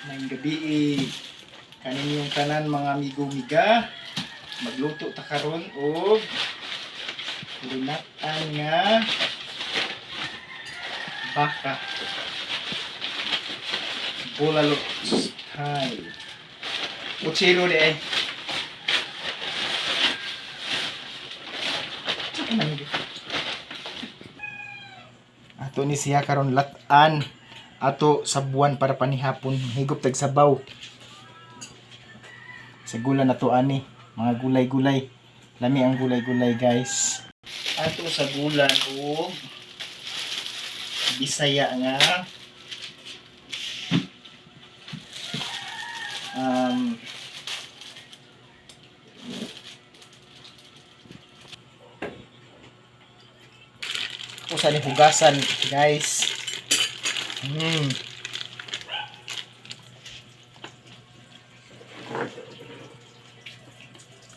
Ngayong gabi kanin yung tanan mga amigo-miga. Magluto ta karon og linatan nga baka. Bulalo style. Kutsilo de eh. Ato ni siya karon latan ato sabuan para panihapon higop tag sabaw. Sigulan na to ani mga gulay-gulay. Lami ang gulay-gulay guys. Ato sa gulan o Bisaya nga usa ni hugasan guys.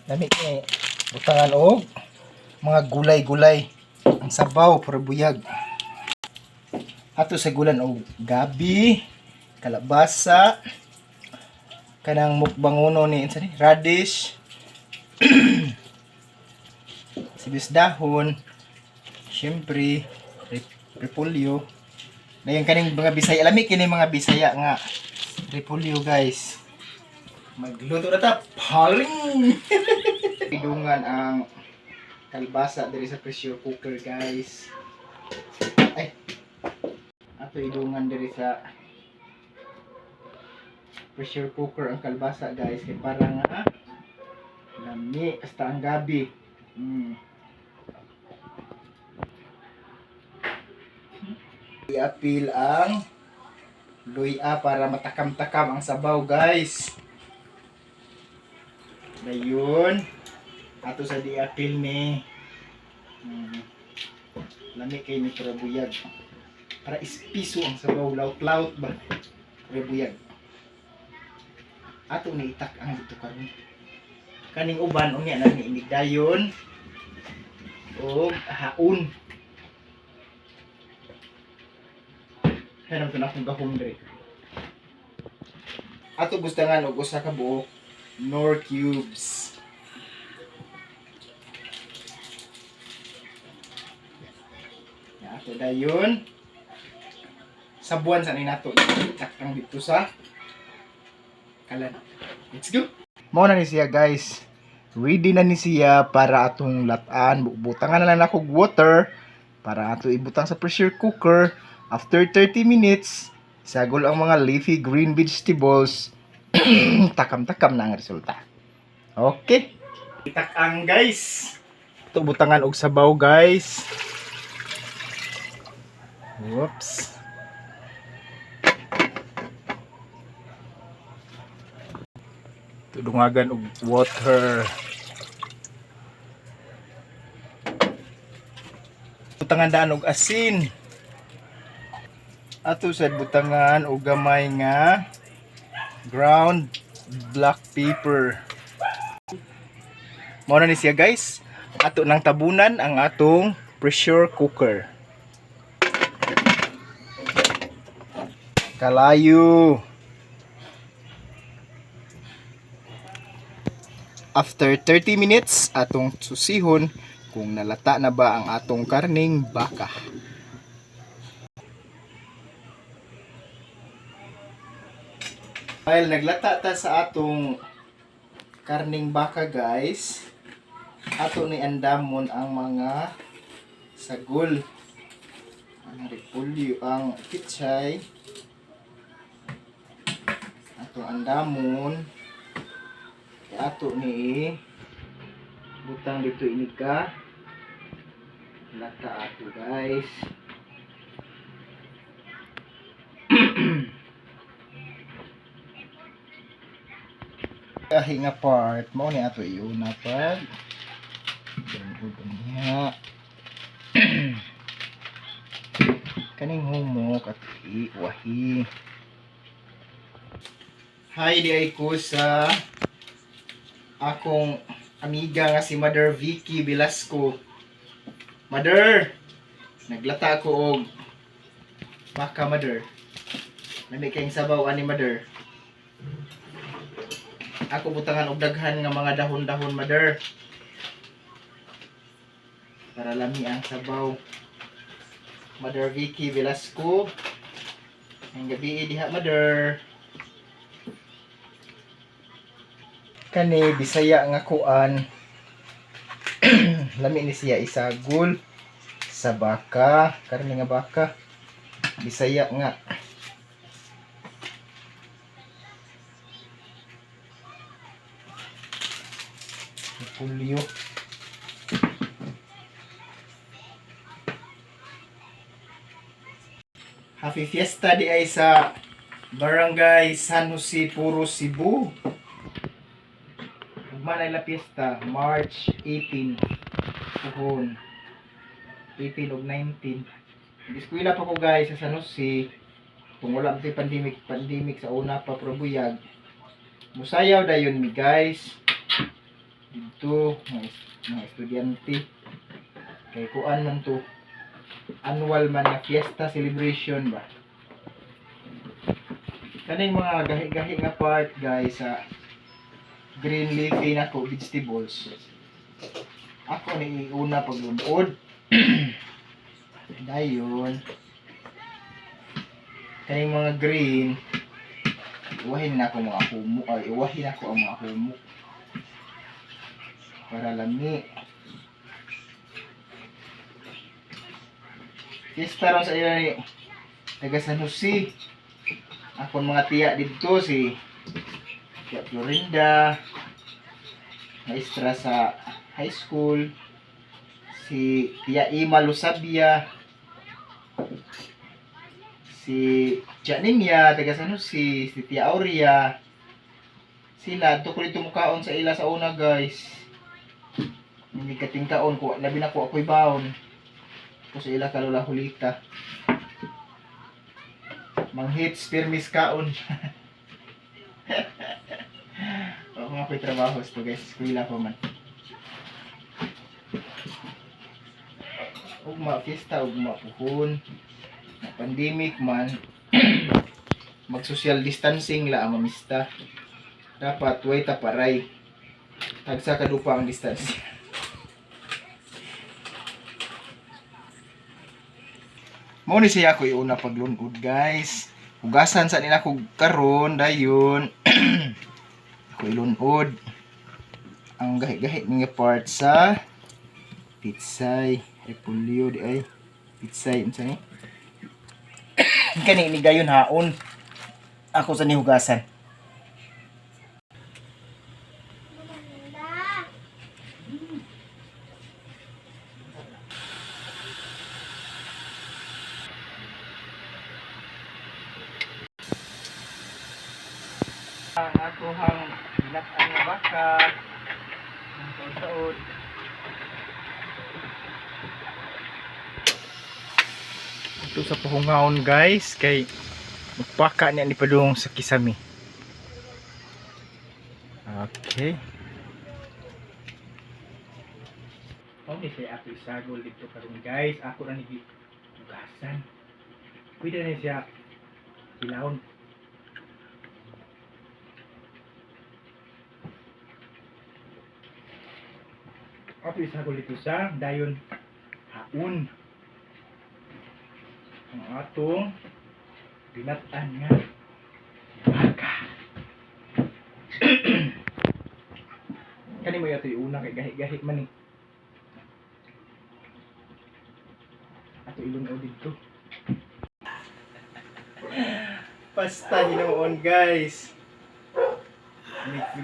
Dami ni butangan og mga gulay-gulay. Ang sabaw para buyag. Ato sa gulan og gabi, kalabasa, kanang mukbangono ni insa ni radish, sibuyas dahon, syempre repolyo. Dayon kaning mga Bisaya, lami kini mga Bisaya nga repolyo guys. Magluto na ta, paling. Idungan ang kalbasa diri sa pressure cooker guys. Ay. Ato idungan diri sa pressure cooker ang kalbasa guys kay para nga lami hasta ang gabi. I-apil ang luya para matakam-takam ang sabaw guys. Dayon ato sa di-apil ni lami kay ni trabuyag para ispiso ang sabaw, laut-laut ba trabuyag. Ato ni itak ang dito karon kaning uban unya na ni inigdayon o haon. Hanam to na akong gahom dre. Ato gustangan og usa ka buok Knorr cubes. Ya, ato dayon sabuan sa ni nato itakang dito sa kalan. Let's go. Mao na ni siya guys. Ready na ni siya para atong latan. Butangan na lang ako water para ato ibutang sa pressure cooker. After 30 minutes, sagol ang mga leafy green vegetables. Takam-takam na ang resulta. Okay. Itakang guys. Ito butangan og sabaw guys. Whoops. Ito dungagan og water. Butangan daan og asin. Ato sa butangan og gamay nga ground black pepper. Mao na ni siya guys. Ato nang tabunan ang atong pressure cooker. Kalayo. After 30 minutes, atong susihon kung nalata na ba ang atong karning baka. Dahil naglata ta sa atong karning baka guys, ato ni andamon ang mga sagol, ang repolyo, ang pichay, atong andamon, ato ni butang dito inika lata ato guys. Kahi nga part mo ni ato iuna pag niya kaning humok at iwahi. Hi di ay ko sa akong amiga nga si Mother Vicky Velasco. Mother, naglata ko og baka Mother. Nami kayong sabaw ani Mother. Ako butangan og daghan nga mga dahon-dahon mother. Para lami ang sabaw. Mother Vicky Velasco. Ang gabi diha mother. Kani Bisaya nga kuan. Lami ni siya isagol sa baka, karne nga baka. Bisaya nga. Pulyo. Happy Fiesta di ay sa Barangay San Jose, Puro, Cebu. Manay la Fiesta, March 18. Puhon. 18 ug 19. Eskwela pa ko guys sa San Jose. Kung wala pa pandemic sa una pa probuyag. Musayaw dayon mi guys. Dito mga estudyante. Kay kuan man to. Annual man nga fiesta celebration ba. Kaning mga gahi-gahi nga part guys sa green leafy na ko vegetables. Ako ni una paglunod. Dayon. Kaning mga green iwahin na ako mga humo ay iwahin ako ang mga humo para lami. Fiesta ron sa ila ni taga San Jose. Akon mga tiya dito si Tiya Florinda, maestra sa high school, si Tiya Ima Lusabia, si Tiya Nimya taga San Jose, si Tiya Aurea. Sila to ko dito mukaon sa ila sa una guys. Hindi katingkaon ko, labi na ko ako'y baon. Ko sa ila kalula hulita. Manghits permis kaon. O nga ko'y trabaho ito guys, eskwela pa man. Ugma fiesta, ugma puhon. Na pandemic man. Mag social distancing la ang mamista. Dapat way taparay. Tagsa kadupa ang distansya. Mo ni siya ko una paglunod guys. Hugasan sa nila ko karon dayon. Ako ilunod ang gahi-gahi nga part sa pitsay, repolyo di ay pitsay unsa ni? Kani ni gayon haon. Ako sa ni hugasan. Ang ako hang binat-an nga baka ng taon-taon. Ito sa puhungaon guys kay magpaka niya ni padung sa kisami. Okay. Okay, siya ako isagol dito karon guys. Ako na ni hugasan. Pwede na siya ilawon. Ako isagol dito sa dayon haon. Ang atong binat-an nga baka. Kani mo yato una kay gahi-gahi man ni. Ato ilun dito. Pasta hinoon guys.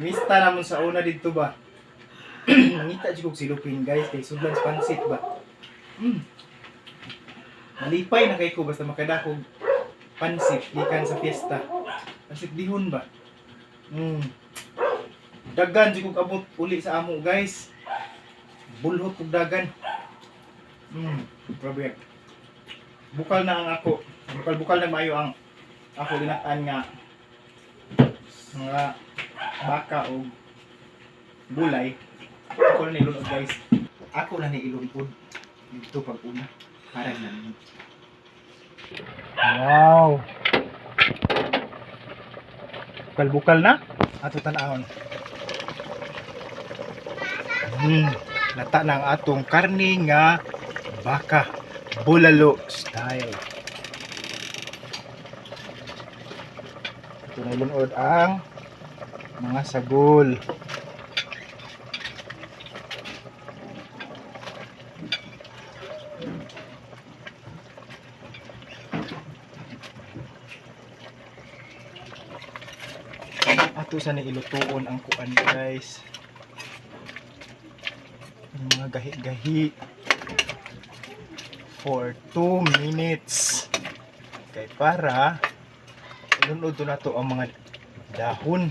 Mista namon sa una dito ba. Nangita jud kog silupin guys kay sudlan sa pansit ba. Malipay na kay ko basta makadakog pansit gikan sa fiesta. Pansit bihon ba. Dagan jud kog abot uli sa amo guys. Bulhot kog dagan. Grabe. Bukal na ang ako. Bukal na maayo ang ako linatan nga mga baka o gulay. Ako na nilunod guys. Ako na nilunod dito pag una. Parang namin. Wow! Bukal-bukal na. Ato tanahon. Lata na ang atong karne nga baka bulalo style. Ito na lunod ang mga sagol. Ato sa ni ilutuon ang kuan guys. Yung mga gahi-gahi for 2 minutes. Kay para ilunod na to ang mga dahon.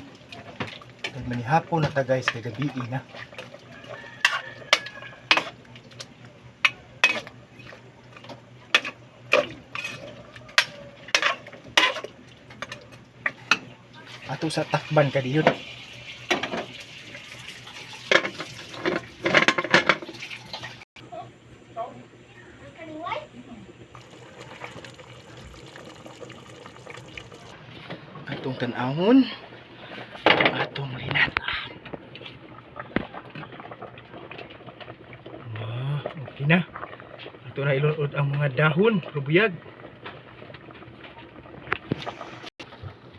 Kay manihapon na ta guys, kay gabi na. Ato sa takban ka diyon. Atong tanahon, atong linatan. Okay na. Ito na ilunod ang mga dahon, rubuyag.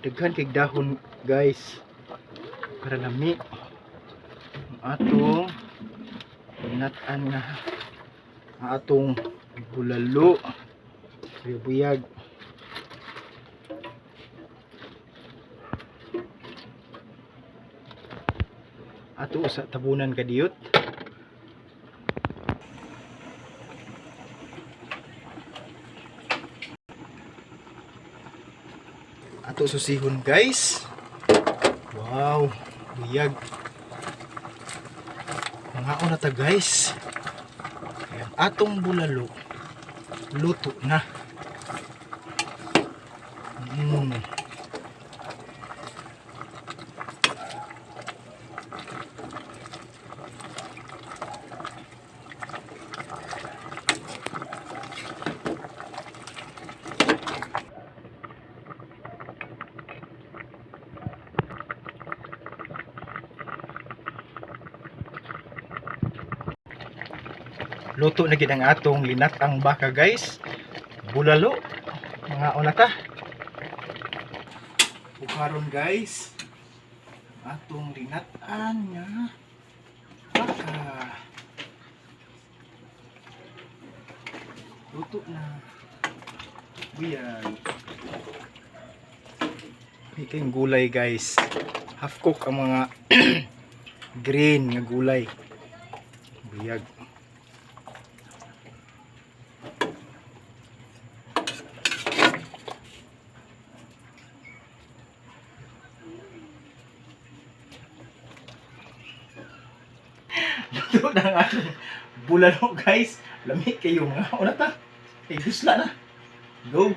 Daghan kay dahon guys para lami ang atong linatan nga ang atong bulalo, rubuyag. Ato sa tabunan kadiyot. Ato susihon guys. Wow, buyag. Mga na ta guys. Ayan, atong bulalo luto na. Luto na gid ang atong linatang baka guys. Bulalo. Mga una ta. Karon guys, atong linatan nga baka. Luto na. Buyan. Iking gulay guys. Half cook ang mga green nga gulay. Buyag. Ito na nga bulalo guys. Lamig kayo mga una ta. Gusla na. Go.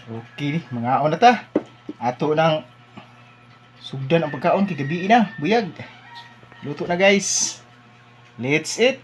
Okay mga una ta. Ato nang sugdan ang pagkaon kay gabi na. Buyag. Luto na guys. Let's eat.